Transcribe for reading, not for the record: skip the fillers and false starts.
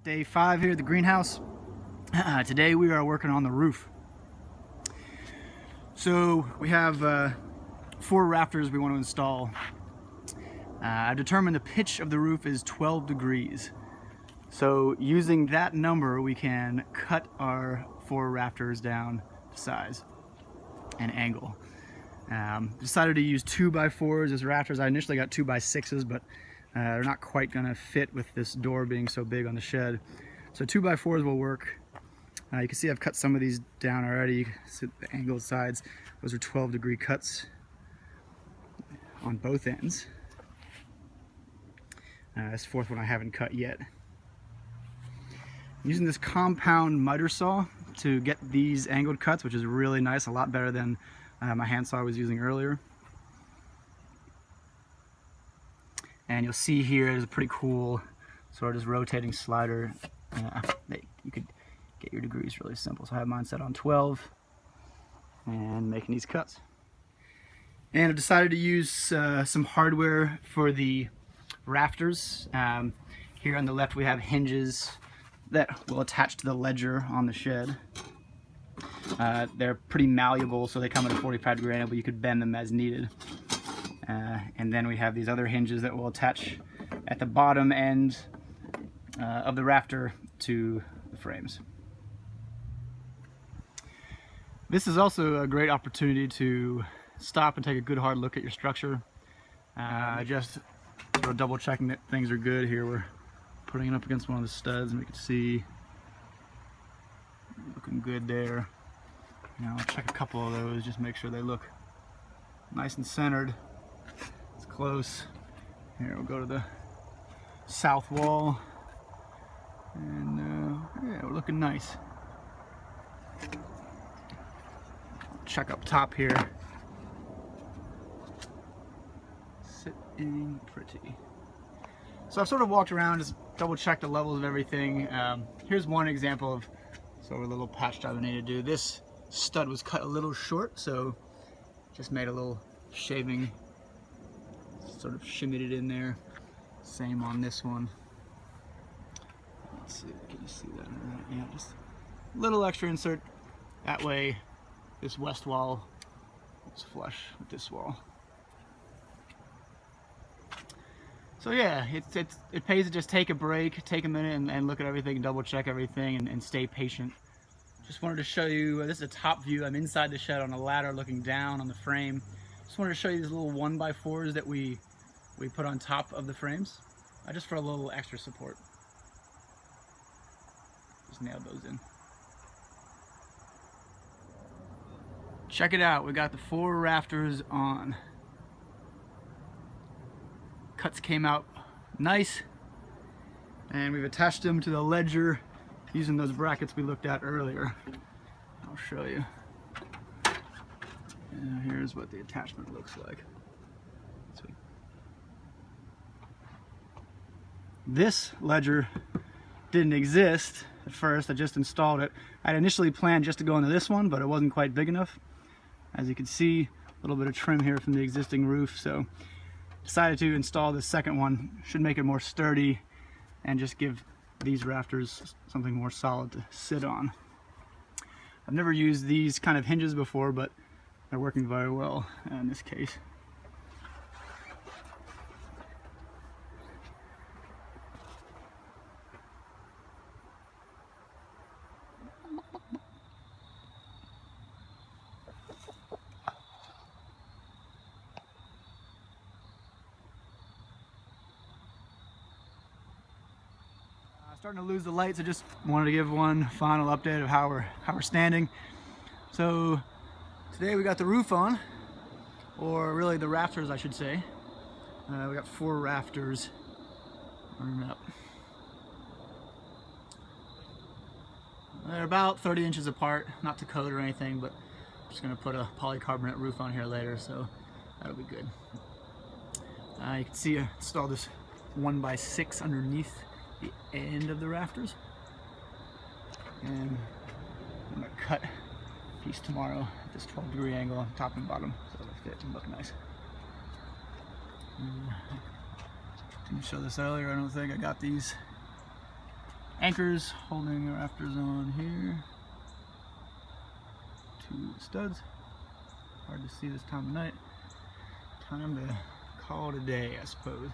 Day 5 here at the greenhouse. Today we are working on the roof. So we have 4 rafters we want to install. I've determined the pitch of the roof is 12 degrees. So using that number we can cut our 4 rafters down to size and angle. Decided to use 2x4s as rafters. I initially got 2x6s, but they're not quite going to fit with this door being so big on the shed. So 2x4s will work. You can see I've cut some of these down already. You can see the angled sides. Those are 12-degree cuts on both ends. This 4th one I haven't cut yet. I'm using this compound miter saw to get these angled cuts, which is really nice, a lot better than my hand saw I was using earlier. And you'll see here there's a pretty cool sort of just rotating slider. You could get your degrees really simple. So I have mine set on 12 and making these cuts. And I've decided to use some hardware for the rafters. Here on the left we have hinges that will attach to the ledger on the shed. They're pretty malleable, so they come at a 45-degree angle, but you could bend them as needed. And then we have these other hinges that will attach at the bottom end of the rafter to the frames. This is also a great opportunity to stop and take a good hard look at your structure. Just sort of double checking that things are good here. We're putting it up against one of the studs and we can see looking good there. Now I'll check a couple of those, just make sure they look nice and centered. It's close. Here we'll go to the south wall, and yeah, we're looking nice. Check up top here. Sitting pretty. So I've sort of walked around, just double checked the levels of everything. Here's one example of sort of a little patch job I need to do. This stud was cut a little short, so just made a little shaving, sort of shimmied it in there. Same on this one. Let's see, can you see that? Yeah, just a little extra insert. That way this west wall is flush with this wall. So yeah, it pays to just take a break, take a minute and look at everything, double check everything and stay patient. Just wanted to show you, this is a top view. I'm inside the shed on a ladder looking down on the frame. Just wanted to show you these little 1x4s that we put on top of the frames, just for a little extra support. Just nailed those in. Check it out, we got the 4 rafters on. Cuts came out nice, and we've attached them to the ledger using those brackets we looked at earlier. I'll show you. And here's what the attachment looks like. Sweet. This ledger didn't exist at first. I just installed it. I had initially planned just to go into this one, but it wasn't quite big enough. As you can see, a little bit of trim here from the existing roof, so decided to install the second one. Should make it more sturdy and just give these rafters something more solid to sit on. I've never used these kind of hinges before, but they're working very well in this case. Starting to lose the lights. I just wanted to give one final update of how we're standing. So today we got the roof on, or really the rafters I should say. We got 4 rafters running up. They're about 30 inches apart, not to code or anything, but I'm just going to put a polycarbonate roof on here later, so that'll be good. You can see I installed this 1x6 underneath the end of the rafters, and I'm going to cut a piece tomorrow at this 12-degree angle on top and bottom so it'll fit and look nice. Didn't show this earlier, I don't think. I got these anchors holding the rafters on here. 2 studs. Hard to see this time of night. Time to call it a day, I suppose.